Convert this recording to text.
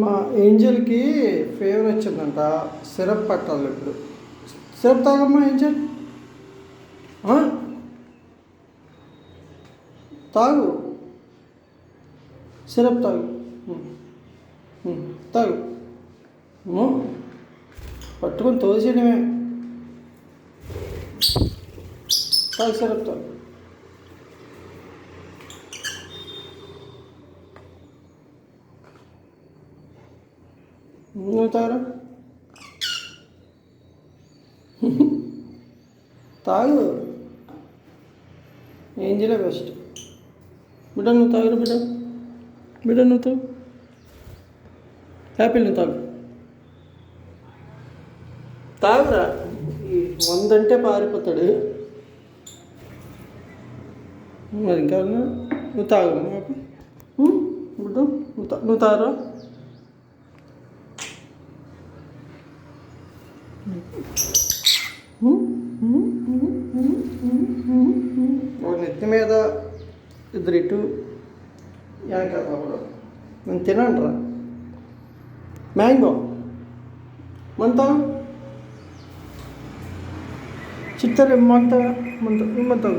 మా ఏంజల్కి ఫీవర్ వచ్చిందంట, సిరప్ పట్టాలి ఇప్పుడు. సిరప్ తాగమ్మా ఏంజల్, తాగు, సిరప్ తాగు, తాగు, పట్టుకొని తోసేయడమే. తాగు, సిరప్ తాగు. నువ్వు తాగరా, తాగు. ఏంజిలే బెస్ట్. బిడ్డ నువ్వు తాగరా, బిడ్డ, బిడ్డ నువ్వు తాగు. హ్యాపీలు నువ్వు తాగు, తాగురా. వందంటే పారిపోతాడు. మరి ఇంకా నువ్వు తాగు, బిడ్డ నువ్వు తాగరా. ఒక నెత్తి మీద ఇద్దరు ఇటు వెనకాల. నేను తినంటరా మ్యాంగో మంతా చిత్తలు మంతా మంతా మంతా